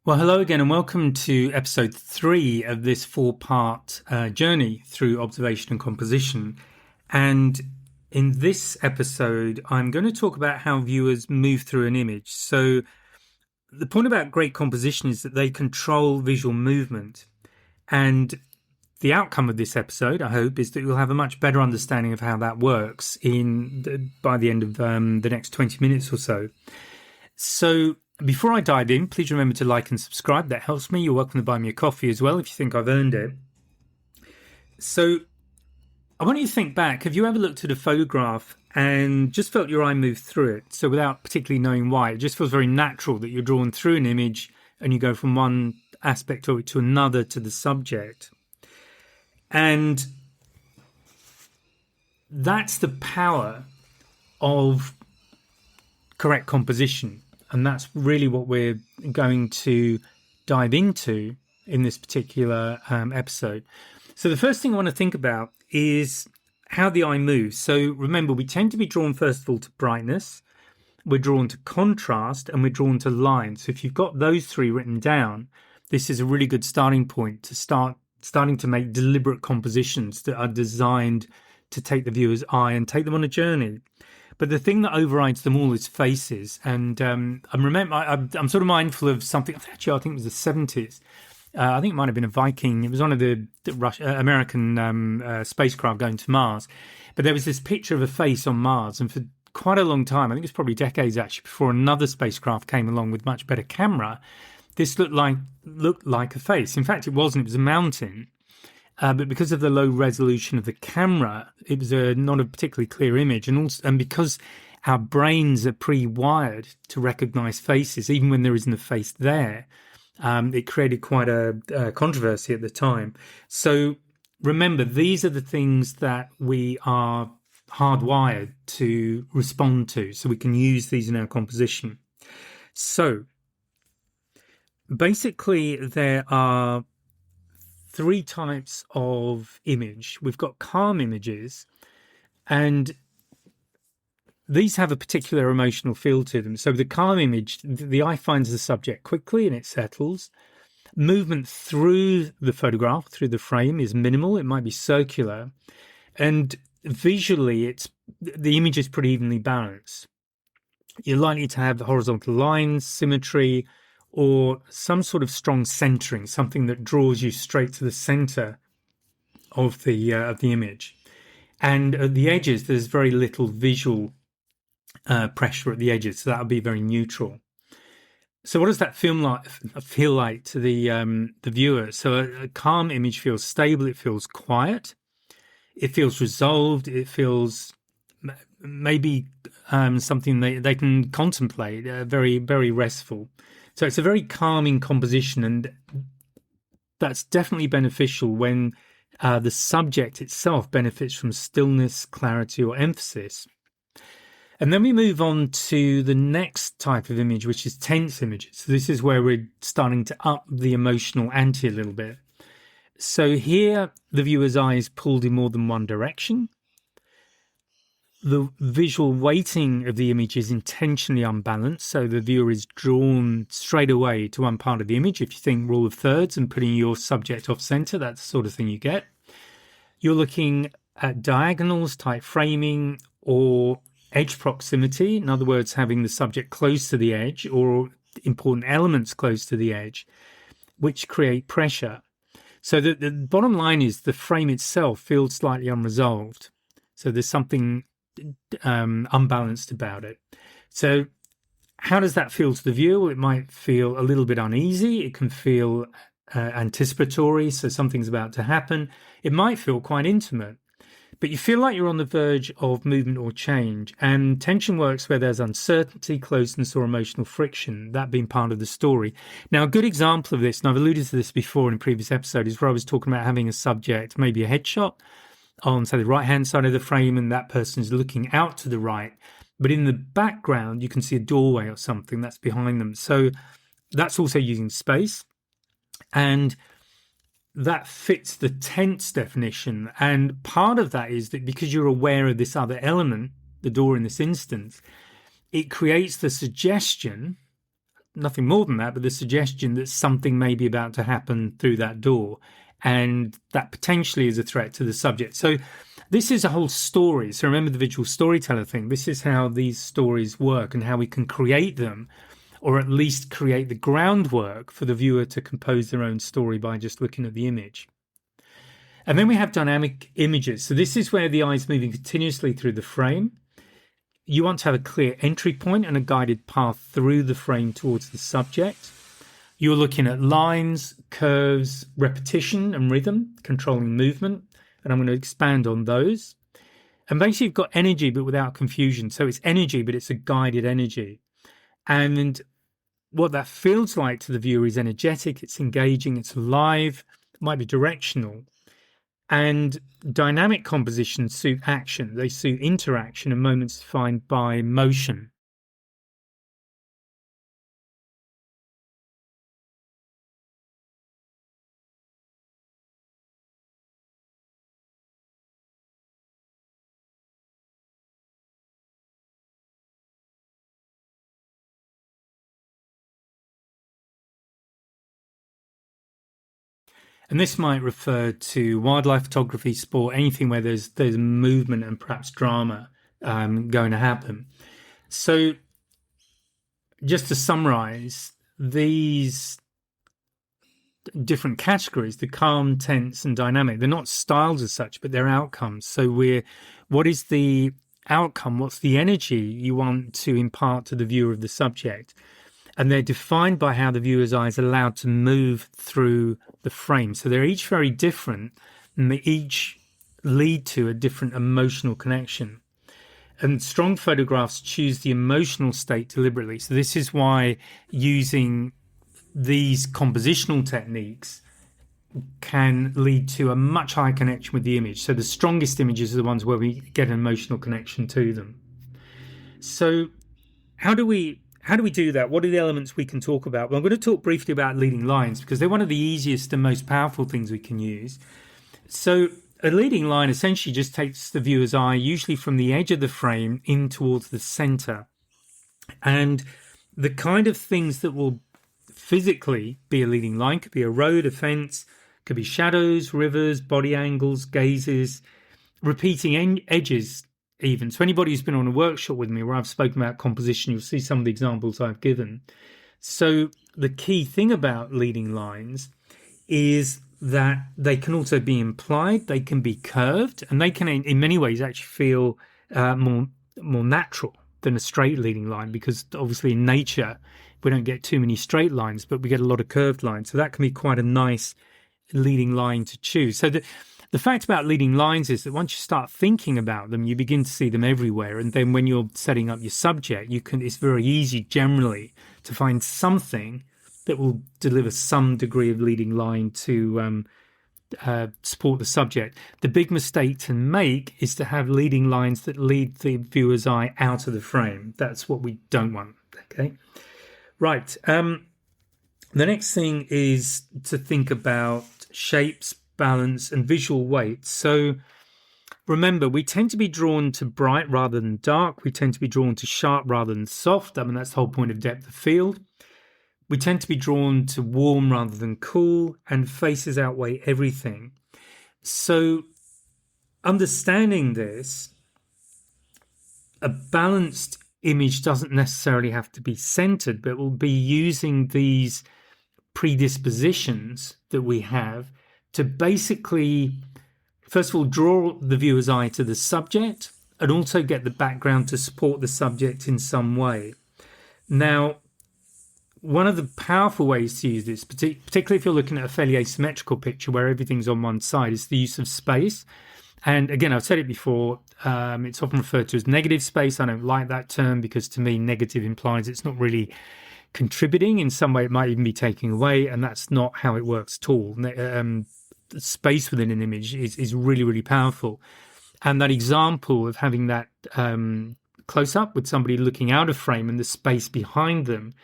Well, hello again, and welcome to episode 3 of this four-part journey through observation and composition. And in this episode, I'm going to talk about how viewers move through an image. So the point about great composition is that they control visual movement. And the outcome of this episode, I hope, is that you'll have a much better understanding of how that works by the end of the next 20 minutes or so. So before I dive in, please remember to like and subscribe. That helps me. You're welcome to buy me a coffee as well if you think I've earned it. So I want you to think back. Have you ever looked at a photograph and just felt your eye move through it? So without particularly knowing why, it just feels very natural that you're drawn through an image and you go from one aspect of it to another to the subject. And that's the power of correct composition. And that's really what we're going to dive into in this particular episode. So the first thing I want to think about is how the eye moves. So remember, we tend to be drawn, first of all, to brightness. We're drawn to contrast, and we're drawn to line. So if you've got those three written down, this is a really good starting point to starting to make deliberate compositions that are designed to take the viewer's eye and take them on a journey. But the thing that overrides them all is faces. And I'm sort of mindful of something. Actually, I think it was the 70s. I think it might have been a Viking. It was one of the American spacecraft going to Mars. But there was this picture of a face on Mars. And for quite a long time, I think it's probably decades actually, before another spacecraft came along with much better camera, this looked like a face. In fact, it wasn't. It was a mountain. But because of the low resolution of the camera, it was not a particularly clear image. And because our brains are pre-wired to recognize faces, even when there isn't a face there, it created quite a controversy at the time. So remember, these are the things that we are hardwired to respond to. So we can use these in our composition. So basically, there are three types of image. We've got calm images, and these have a particular emotional feel to them. So the calm image, the eye finds the subject quickly and it settles. Movement through the photograph, through the frame, is minimal. It might be circular. And visually, the image is pretty evenly balanced. You're likely to have horizontal lines, symmetry, or some sort of strong centering, something that draws you straight to the center of the image. And at the edges, there's very little visual pressure at the edges, so that'll be very neutral. So what does that feel like to the viewer? So a calm image feels stable, it feels quiet, it feels resolved, it feels maybe something they can contemplate, very, very restful. So it's a very calming composition, and that's definitely beneficial when the subject itself benefits from stillness, clarity, or emphasis. And then we move on to the next type of image, which is tense images. So this is where we're starting to up the emotional ante a little bit. So here, the viewer's eye is pulled in more than one direction. The visual weighting of the image is intentionally unbalanced, so the viewer is drawn straight away to one part of the image. If you think rule of thirds and putting your subject off center, that's the sort of thing you get. You're looking at diagonals, tight framing, or edge proximity. In other words, having the subject close to the edge or important elements close to the edge, which create pressure. So the bottom line is the frame itself feels slightly unresolved. So there's something unbalanced about it. So how does that feel to the viewer? Well, it might feel a little bit uneasy. It can feel anticipatory, so something's about to happen. It might feel quite intimate, but you feel like you're on the verge of movement or change. And tension works where there's uncertainty, closeness, or emotional friction, that being part of the story. Now, a good example of this, and I've alluded to this before in a previous episode, is where I was talking about having a subject, maybe a headshot, on, say, the right-hand side of the frame, and that person is looking out to the right. But in the background, you can see a doorway or something that's behind them. So that's also using space. And that fits the tense definition. And part of that is that because you're aware of this other element, the door in this instance, it creates the suggestion nothing more than that, but the suggestion that something may be about to happen through that door, and that potentially is a threat to the subject. So this is a whole story. So remember the visual storyteller thing. This is how these stories work and how we can create them, or at least create the groundwork for the viewer to compose their own story by just looking at the image. And then we have dynamic images. So this is where the eye is moving continuously through the frame. You want to have a clear entry point and a guided path through the frame towards the subject. You're looking at lines, curves, repetition and rhythm, controlling movement. And I'm going to expand on those. And basically you've got energy, but without confusion. So it's energy, but it's a guided energy. And what that feels like to the viewer is energetic, it's engaging, it's alive, it might be directional. And dynamic compositions suit action. They suit interaction and moments defined by motion. And this might refer to wildlife photography, sport, anything where there's movement and perhaps drama going to happen. So just to summarize, these different categories, the calm, tense, and dynamic, they're not styles as such, but they're outcomes. So what is the outcome? What's the energy you want to impart to the viewer of the subject? And they're defined by how the viewer's eye is allowed to move through the frame. So they're each very different, and they each lead to a different emotional connection. And strong photographs choose the emotional state deliberately. So this is why using these compositional techniques can lead to a much higher connection with the image. So the strongest images are the ones where we get an emotional connection to them. So how do we do that? What are the elements we can talk about? Well, I'm going to talk briefly about leading lines because they're one of the easiest and most powerful things we can use. So a leading line essentially just takes the viewer's eye, usually from the edge of the frame in towards the center. And the kind of things that will physically be a leading line could be a road, a fence, could be shadows, rivers, body angles, gazes, repeating edges even. So anybody who's been on a workshop with me where I've spoken about composition, you'll see some of the examples I've given. So the key thing about leading lines is that they can also be implied, they can be curved, and they can in many ways actually feel more natural than a straight leading line, because obviously in nature we don't get too many straight lines, but we get a lot of curved lines. So that can be quite a nice leading line to choose. So the fact about leading lines is that once you start thinking about them, you begin to see them everywhere. And then when you're setting up your subject, it's very easy generally to find something that will deliver some degree of leading line to support the subject. The big mistake to make is to have leading lines that lead the viewer's eye out of the frame. That's what we don't want. Okay, right. The next thing is to think about shapes, balance, and visual weight. So remember, we tend to be drawn to bright rather than dark. We tend to be drawn to sharp rather than soft. I mean, that's the whole point of depth of field. We tend to be drawn to warm rather than cool, and faces outweigh everything. So understanding this, a balanced image doesn't necessarily have to be centered, but we'll be using these predispositions that we have to basically, first of all, draw the viewer's eye to the subject and also get the background to support the subject in some way. Now, one of the powerful ways to use this, particularly if you're looking at a fairly asymmetrical picture where everything's on one side, is the use of space. And again, I've said it before, it's often referred to as negative space. I don't like that term because to me, negative implies it's not really contributing. In some way, it might even be taking away, and that's not how it works at all. The space within an image is really, really powerful. And that example of having that close up with somebody looking out of frame and the space behind them,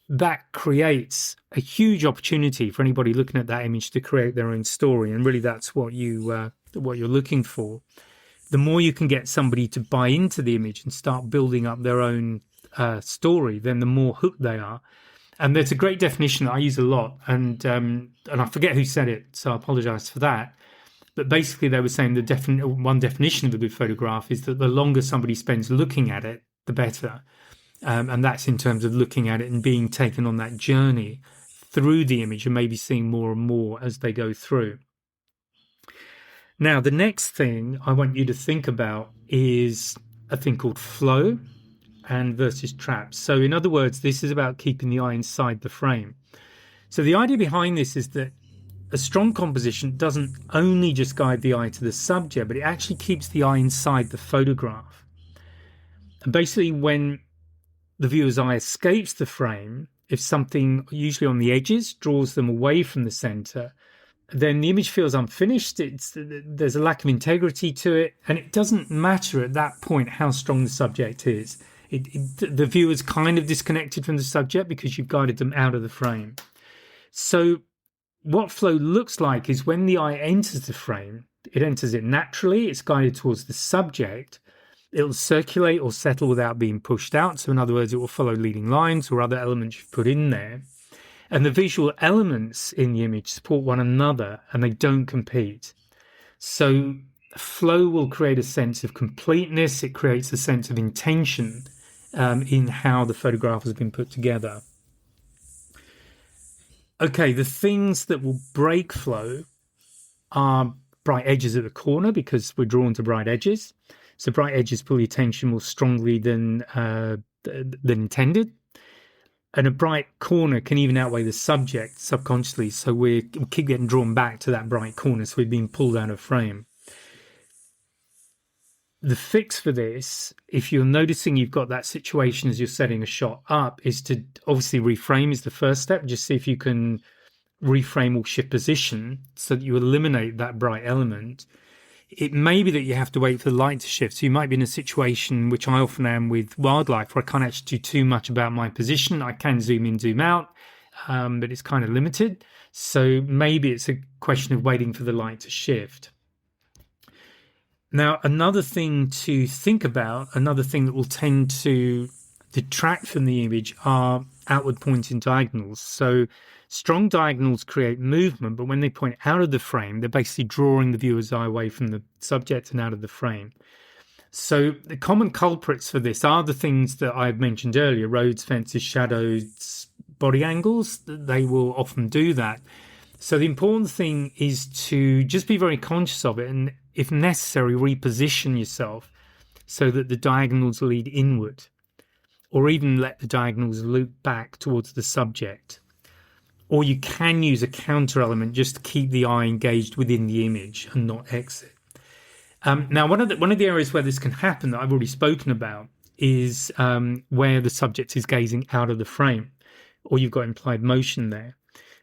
that creates a huge opportunity for anybody looking at that image to create their own story. And really, that's what you're looking for. The more you can get somebody to buy into the image and start building up their own story, then the more hooked they are. And there's a great definition that I use a lot, and I forget who said it, so I apologize for that. But basically, they were saying one definition of a good photograph is that the longer somebody spends looking at it, the better. And that's in terms of looking at it and being taken on that journey through the image and maybe seeing more and more as they go through. Now, the next thing I want you to think about is a thing called flow and versus traps. So in other words, this is about keeping the eye inside the frame. So the idea behind this is that a strong composition doesn't only just guide the eye to the subject, but it actually keeps the eye inside the photograph. And basically, when the viewer's eye escapes the frame, if something, usually on the edges, draws them away from the center, then the image feels unfinished. There's a lack of integrity to it, and it doesn't matter at that point how strong the subject is. The viewer's kind of disconnected from the subject because you've guided them out of the frame. So what flow looks like is when the eye enters the frame, it enters it naturally, it's guided towards the subject, it'll circulate or settle without being pushed out. So in other words, it will follow leading lines or other elements you've put in there. And the visual elements in the image support one another and they don't compete. So flow will create a sense of completeness. It creates a sense of intention in how the photograph has been put together. Okay, the things that will break flow are bright edges at the corner because we're drawn to bright edges. So bright edges pull the attention more strongly than intended. And a bright corner can even outweigh the subject subconsciously. So we keep getting drawn back to that bright corner. So we've been pulled out of frame. The fix for this, if you're noticing you've got that situation as you're setting a shot up, is to obviously reframe is the first step. Just see if you can reframe or shift position so that you eliminate that bright element. It may be that you have to wait for the light to shift. So you might be in a situation, which I often am with wildlife, where I can't actually do too much about my position. I can zoom in, zoom out, but it's kind of limited. So maybe it's a question of waiting for the light to shift. Now, another thing to think about, another thing that will tend to detract from the image are outward pointing diagonals. So strong diagonals create movement, but when they point out of the frame, they're basically drawing the viewer's eye away from the subject and out of the frame. So the common culprits for this are the things that I've mentioned earlier: roads, fences, shadows, body angles. They will often do that. So the important thing is to just be very conscious of it and, if necessary, reposition yourself so that the diagonals lead inward, or even let the diagonals loop back towards the subject. Or you can use a counter element just to keep the eye engaged within the image and not exit. Now, one of the areas where this can happen that I've already spoken about is where the subject is gazing out of the frame, or you've got implied motion there.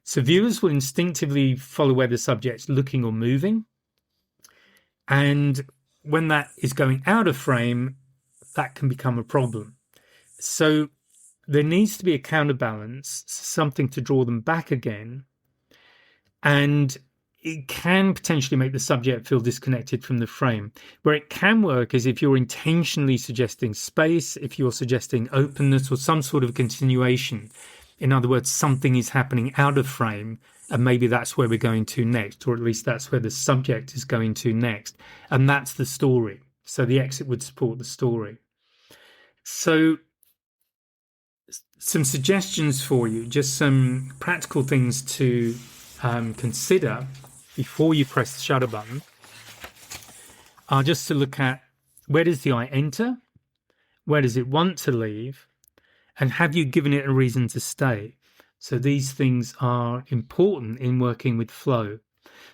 So viewers will instinctively follow where the subject's looking or moving. And when that is going out of frame, that can become a problem. So there needs to be a counterbalance, something to draw them back again. And it can potentially make the subject feel disconnected from the frame. Where it can work is if you're intentionally suggesting space, if you're suggesting openness or some sort of continuation. In other words, something is happening out of frame, and maybe that's where we're going to next, or at least that's where the subject is going to next. And that's the story. So the exit would support the story. So some suggestions for you, just some practical things to consider before you press the shutter button, are just to look at: where does the eye enter? Where does it want to leave? And have you given it a reason to stay? So these things are important in working with flow.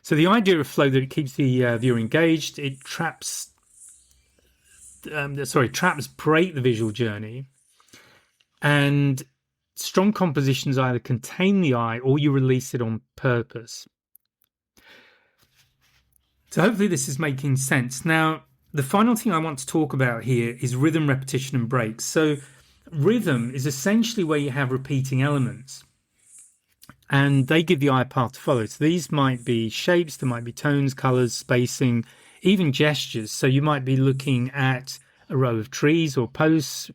So the idea of flow, that it keeps the viewer engaged, it traps break the visual journey. And strong compositions either contain the eye or you release it on purpose. So hopefully this is making sense. Now, the final thing I want to talk about here is rhythm, repetition, and breaks. So rhythm is essentially where you have repeating elements, and they give the eye a path to follow. So these might be shapes, there might be tones, colors, spacing, even gestures. So you might be looking at a row of trees or posts.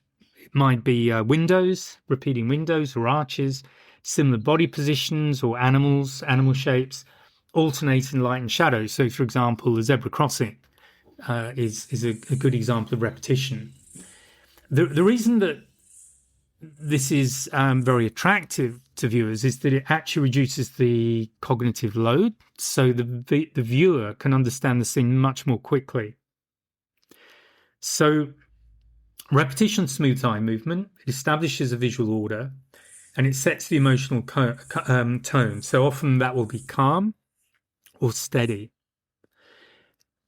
might be windows, repeating windows or arches, similar body positions or animal shapes, alternating light and shadow. So, for example, the zebra crossing is a good example of repetition. The reason that this is very attractive to viewers is that it actually reduces the cognitive load, so the viewer can understand the scene much more quickly. So repetition smooths eye movement, it establishes a visual order, and it sets the emotional tone. So often that will be calm or steady.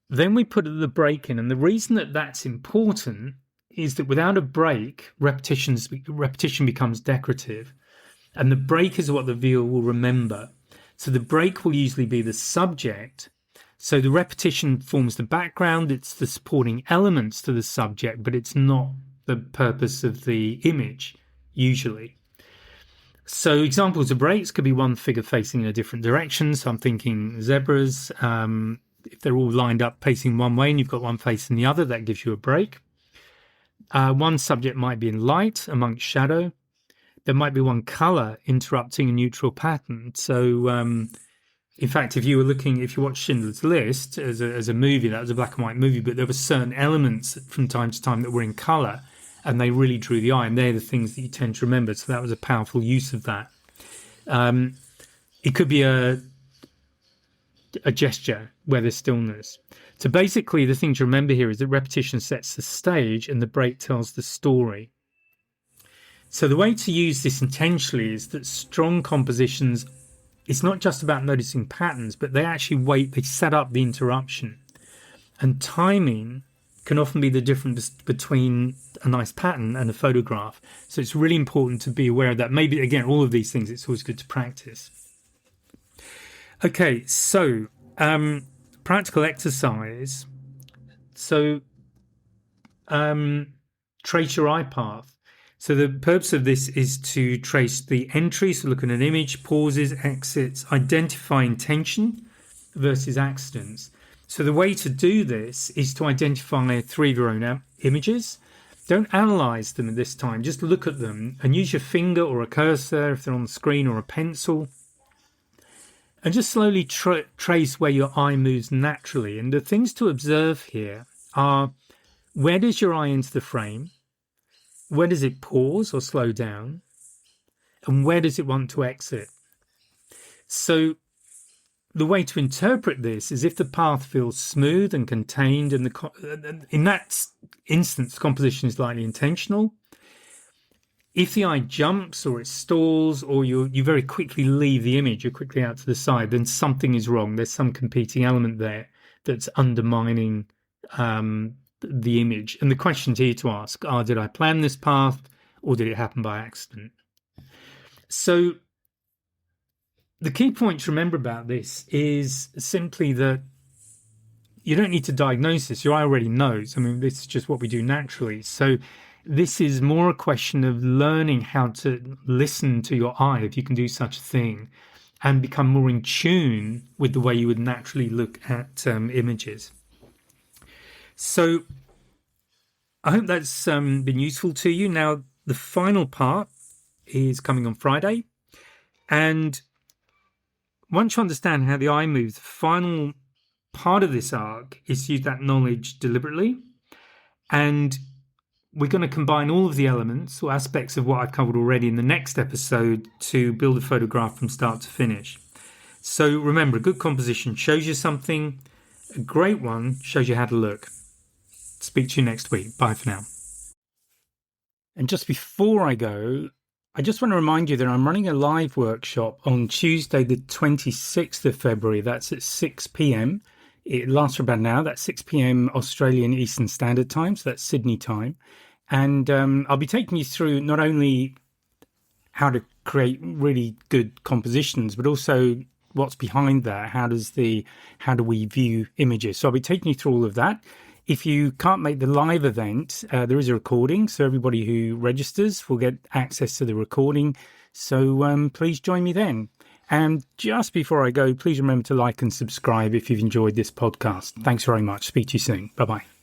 Then we put the break in, and the reason that that's important is that without a break, repetition becomes decorative, and the break is what the viewer will remember. So the break will usually be the subject. So the repetition forms the background, it's the supporting elements to the subject, but it's not the purpose of the image, usually. So examples of breaks could be one figure facing in a different direction. So I'm thinking zebras, if they're all lined up facing one way and you've got one facing the other, that gives you a break. One subject might be in light amongst shadow. There might be one color interrupting a neutral pattern. So, in fact, if you watch Schindler's List as a movie, that was a black and white movie, but there were certain elements from time to time that were in color, and they really drew the eye, and they're the things that you tend to remember. So that was a powerful use of that. It could be a gesture where there's stillness. So basically, the thing to remember here is that repetition sets the stage and the break tells the story. So the way to use this intentionally is that strong compositions, it's not just about noticing patterns, but they set up the interruption. And timing can often be the difference between a nice pattern and a photograph. So it's really important to be aware of that. Maybe, again, all of these things, it's always good to practice. Okay, so practical exercise. So trace your eye path. So the purpose of this is to trace the entry, so look at an image, pauses, exits, identify intention versus accidents. So the way to do this is to identify 3 of your own images. Don't analyze them at this time, just look at them and use your finger or a cursor if they're on the screen, or a pencil, and just slowly trace where your eye moves naturally. And the things to observe here are, where does your eye enter the frame? Where does it pause or slow down? And where does it want to exit? So the way to interpret this is if the path feels smooth and contained, and in that instance, composition is likely intentional. If the eye jumps or it stalls, or you very quickly leave the image, you're quickly out to the side, then something is wrong. There's some competing element there that's undermining the image. And the questions here to ask are, did I plan this path or did it happen by accident? So the key point to remember about this is simply that you don't need to diagnose this. Your eye already knows. I mean, this is just what we do naturally. So this is more a question of learning how to listen to your eye, if you can do such a thing, and become more in tune with the way you would naturally look at images. So I hope that's been useful to you. Now, the final part is coming on Friday. And once you understand how the eye moves, the final part of this arc is to use that knowledge deliberately. And we're going to combine all of the elements or aspects of what I've covered already in the next episode to build a photograph from start to finish. So remember, a good composition shows you something. A great one shows you how to look. Speak to you next week. Bye for now. And just before I go, I just want to remind you that I'm running a live workshop on Tuesday, the 26th of February. That's at 6 p.m. It lasts for about an hour. That's 6 p.m. Australian Eastern Standard Time, so that's Sydney time. And I'll be taking you through not only how to create really good compositions, but also what's behind that. How do we view images? So I'll be taking you through all of that. If you can't make the live event, there is a recording, so everybody who registers will get access to the recording. So please join me then. And just before I go, please remember to like and subscribe if you've enjoyed this podcast. Thanks very much. Speak to you soon. Bye-bye.